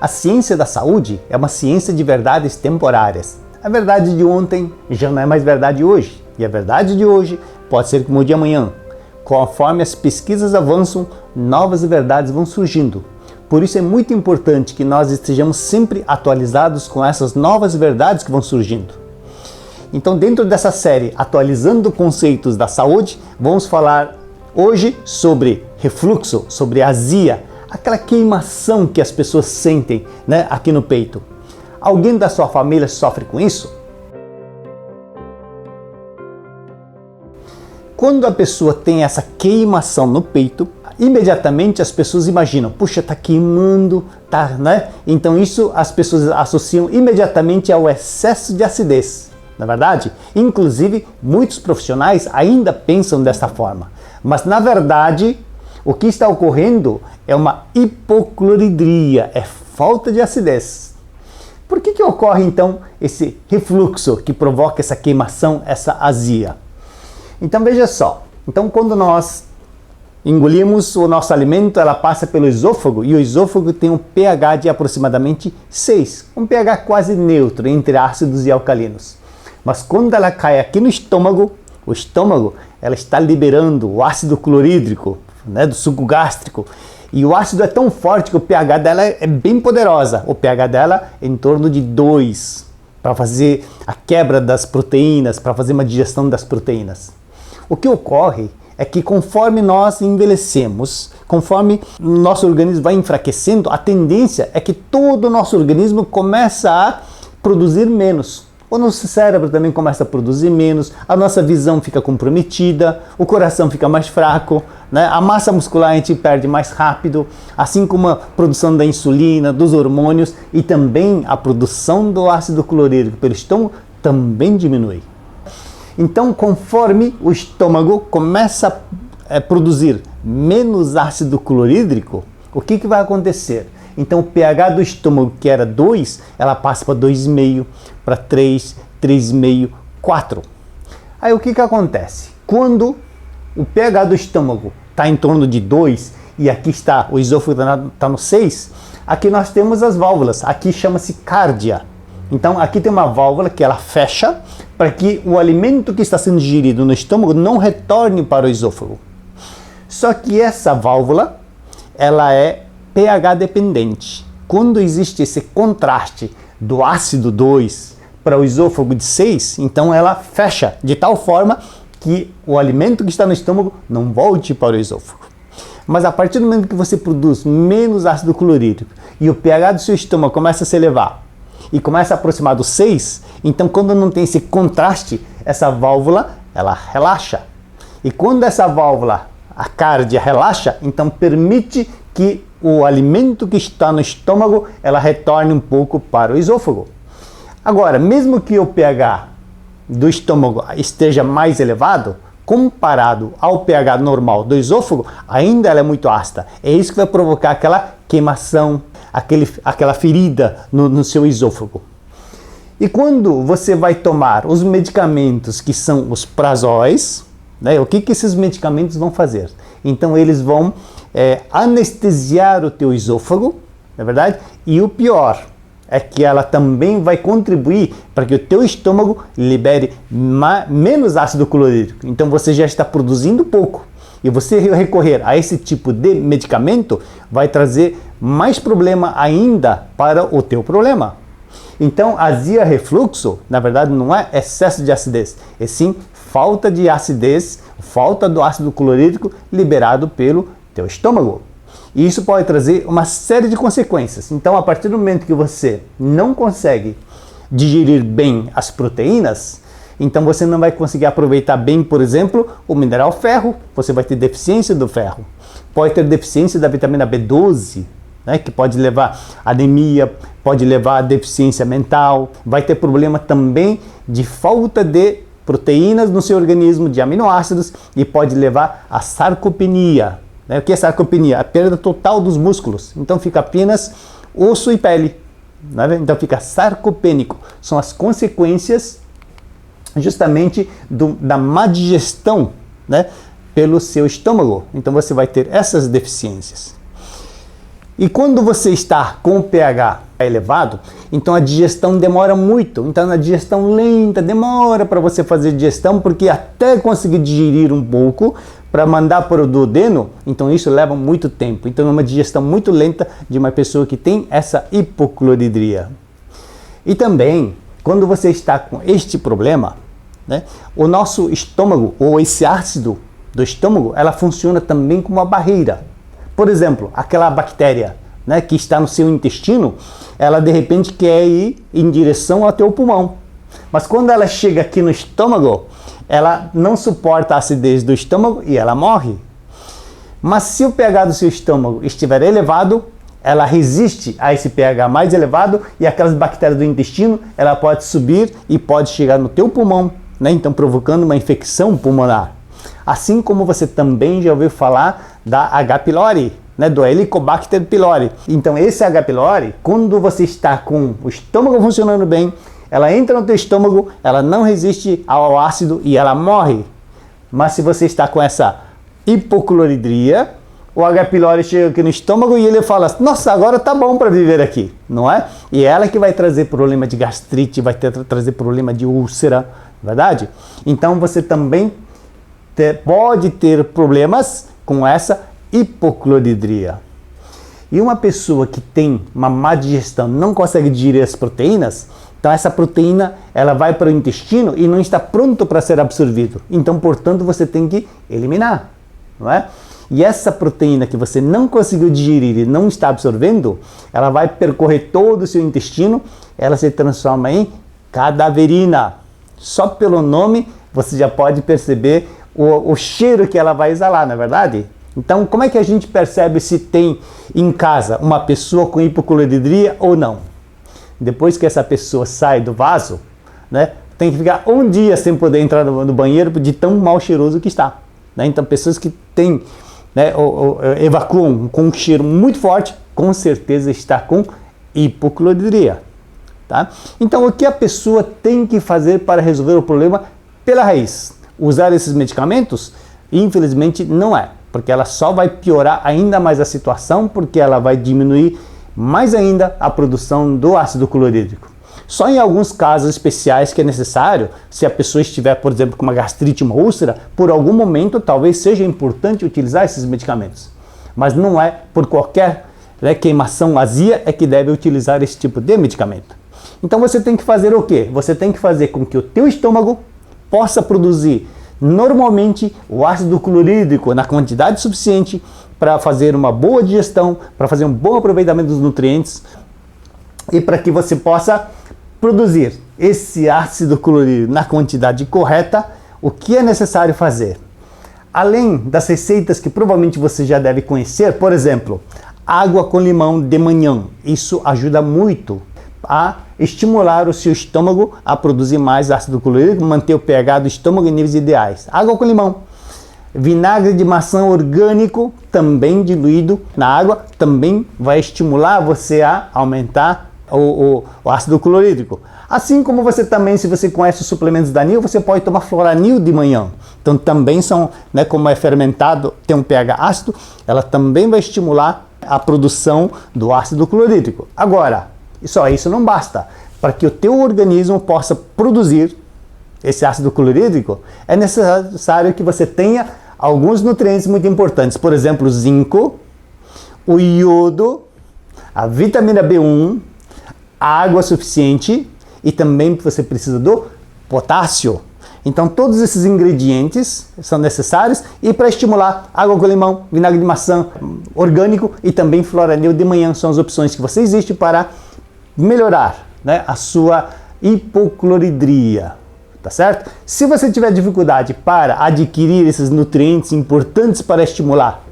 A ciência da saúde é uma ciência de verdades temporárias. A verdade de ontem já não é mais verdade hoje, e a verdade de hoje pode ser como o de amanhã. Conforme as pesquisas avançam, novas verdades vão surgindo. Por isso é muito importante que nós estejamos sempre atualizados com essas novas verdades que vão surgindo. Então, dentro dessa série Atualizando Conceitos da Saúde, vamos falar hoje sobre refluxo, sobre azia, aquela queimação que as pessoas sentem, aqui no peito. Alguém da sua família sofre com isso? Quando a pessoa tem essa queimação no peito, imediatamente as pessoas imaginam, puxa, tá queimando, Então isso as pessoas associam imediatamente ao excesso de acidez. Na verdade, inclusive muitos profissionais ainda pensam dessa forma. Mas na verdade, o que está ocorrendo é uma hipocloridria, é falta de acidez. Por que ocorre então esse refluxo que provoca essa queimação, essa azia? Então veja só, quando nós engolimos o nosso alimento, ela passa pelo esôfago e o esôfago tem um pH de aproximadamente 6, um pH quase neutro entre ácidos e alcalinos. Mas quando ela cai aqui no estômago, o estômago ela está liberando o ácido clorídrico, do suco gástrico, e o ácido é tão forte que o pH dela é bem poderosa. O pH dela é em torno de 2, para fazer a quebra das proteínas, para fazer uma digestão das proteínas. O que ocorre é que conforme nós envelhecemos, conforme o nosso organismo vai enfraquecendo, a tendência é que todo o nosso organismo começa a produzir menos. O nosso cérebro também começa a produzir menos, a nossa visão fica comprometida, o coração fica mais fraco, a massa muscular a gente perde mais rápido, assim como a produção da insulina, dos hormônios e também a produção do ácido clorídrico pelo estômago também diminui. Então, conforme o estômago começa a produzir menos ácido clorídrico, o que vai acontecer? Então, o pH do estômago, que era 2, ela passa para 2,5, para 3, 3,5, 4. Aí, o que acontece? Quando o pH do estômago está em torno de 2, e aqui está, o esôfago está no 6, aqui nós temos as válvulas, aqui chama-se cárdia. Então, aqui tem uma válvula que ela fecha para que o alimento que está sendo digerido no estômago não retorne para o esôfago. Só que essa válvula, ela é pH dependente. Quando existe esse contraste do ácido 2 para o esôfago de 6, então ela fecha de tal forma que o alimento que está no estômago não volte para o esôfago. Mas a partir do momento que você produz menos ácido clorídrico e o pH do seu estômago começa a se elevar e começa a aproximar do 6, então quando não tem esse contraste, essa válvula ela relaxa. E quando essa válvula, a cárdia, relaxa, então permite que o alimento que está no estômago, ela retorne um pouco para o esôfago. Agora, mesmo que o pH do estômago esteja mais elevado, comparado ao pH normal do esôfago, ainda ela é muito ácida. É isso que vai provocar aquela queimação, aquela ferida no seu esôfago. E quando você vai tomar os medicamentos que são os prazóis, o que esses medicamentos vão fazer? Então eles vão anestesiar o teu esôfago, não é verdade? E o pior é que ela também vai contribuir para que o teu estômago libere menos ácido clorídrico. Então você já está produzindo pouco. E você recorrer a esse tipo de medicamento vai trazer mais problema ainda para o teu problema. Então, azia refluxo, na verdade, não é excesso de acidez, é sim falta de acidez, falta do ácido clorídrico liberado pelo teu estômago. E isso pode trazer uma série de consequências. Então, a partir do momento que você não consegue digerir bem as proteínas, então você não vai conseguir aproveitar bem, por exemplo, o mineral ferro, você vai ter deficiência do ferro. Pode ter deficiência da vitamina B12, que pode levar anemia, pode levar a deficiência mental, vai ter problema também de falta de proteínas no seu organismo, de aminoácidos, e pode levar a sarcopenia. O que é sarcopenia? A perda total dos músculos. Então fica apenas osso e pele. Então fica sarcopênico. São as consequências justamente da má digestão pelo seu estômago. Então você vai ter essas deficiências. E quando você está com o pH elevado, então a digestão demora muito. Então a digestão lenta, demora para você fazer digestão, porque até conseguir digerir um pouco, para mandar para o duodeno, então isso leva muito tempo. Então é uma digestão muito lenta de uma pessoa que tem essa hipocloridria. E também, quando você está com este problema, né, o nosso estômago, ou esse ácido do estômago, ela funciona também como uma barreira. Por exemplo, aquela bactéria, né, que está no seu intestino, ela de repente quer ir em direção ao teu pulmão. Mas quando ela chega aqui no estômago, ela não suporta a acidez do estômago e ela morre. Mas se o pH do seu estômago estiver elevado, ela resiste a esse pH mais elevado e aquelas bactérias do intestino, ela pode subir e pode chegar no teu pulmão, né? Então provocando uma infecção pulmonar. Assim como você também já ouviu falar da H. pylori, né? Do Helicobacter pylori. Então esse H. pylori, quando você está com o estômago funcionando bem, ela entra no teu estômago, ela não resiste ao ácido e ela morre. Mas se você está com essa hipocloridria, o H. pylori chega aqui no estômago e ele fala, nossa, agora tá bom para viver aqui, não é? E é ela que vai trazer problema de gastrite, vai trazer problema de úlcera, verdade? Então você também pode ter problemas com essa hipocloridria. E uma pessoa que tem uma má digestão, não consegue digerir as proteínas, então essa proteína ela vai para o intestino e não está pronto para ser absorvido. Então, portanto, você tem que eliminar, não é? E essa proteína que você não conseguiu digerir e não está absorvendo, ela vai percorrer todo o seu intestino, ela se transforma em cadaverina. Só pelo nome você já pode perceber o cheiro que ela vai exalar, não é verdade? Então, como é que a gente percebe se tem em casa uma pessoa com hipocloridria ou não? Depois que essa pessoa sai do vaso, né, tem que ficar um dia sem poder entrar no banheiro de tão mal cheiroso que está. Né? Então, pessoas que têm, né, evacuam com um cheiro muito forte, com certeza está com hipocloridria. Tá? Então, o que a pessoa tem que fazer para resolver o problema pela raiz? Usar esses medicamentos? Infelizmente, não é. Porque ela só vai piorar ainda mais a situação, porque ela vai diminuir mais ainda a produção do ácido clorídrico. Só em alguns casos especiais que é necessário, se a pessoa estiver, por exemplo, com uma gastrite, uma úlcera, por algum momento talvez seja importante utilizar esses medicamentos. Mas não é por qualquer queimação, azia, é que deve utilizar esse tipo de medicamento. Então você tem que fazer o quê? Você tem que fazer com que o teu estômago possa produzir normalmente o ácido clorídrico na quantidade suficiente para fazer uma boa digestão, para fazer um bom aproveitamento dos nutrientes e para que você possa produzir esse ácido clorídrico na quantidade correta. O que é necessário fazer? Além das receitas que provavelmente você já deve conhecer, por exemplo, água com limão de manhã, isso ajuda muito a estimular o seu estômago a produzir mais ácido clorídrico, manter o pH do estômago em níveis ideais. Água com limão. Vinagre de maçã orgânico, também diluído na água, também vai estimular você a aumentar o ácido clorídrico. Assim como você também, se você conhece os suplementos da Nil, você pode tomar Floranil de manhã. Então também são, né, como é fermentado, tem um pH ácido, ela também vai estimular a produção do ácido clorídrico. Agora, só isso não basta. Para que o teu organismo possa produzir esse ácido clorídrico, é necessário que você tenha alguns nutrientes muito importantes. Por exemplo, o zinco, o iodo, a vitamina B1, a água suficiente e também você precisa do potássio. Então todos esses ingredientes são necessários e para estimular água com limão, vinagre de maçã orgânico e também Floranil de manhã são as opções que você existe para melhorar, né, a sua hipocloridria. Tá certo? Se você tiver dificuldade para adquirir esses nutrientes importantes para estimular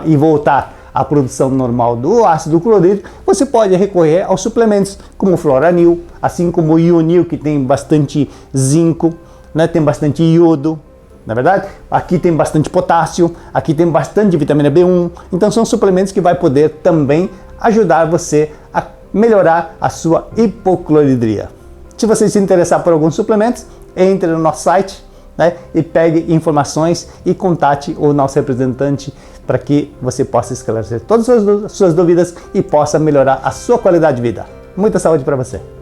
e voltar à produção normal do ácido clorídrico, você pode recorrer aos suplementos como o Floranil, assim como o Ionil, que tem bastante zinco, né, tem bastante iodo, na verdade? Aqui tem bastante potássio, aqui tem bastante vitamina B1, então são suplementos que vai poder também ajudar você a melhorar a sua hipocloridria. Se você se interessar por alguns suplementos, entre no nosso site, né? E pegue informações e contate o nosso representante para que você possa esclarecer todas as suas dúvidas e possa melhorar a sua qualidade de vida. Muita saúde para você!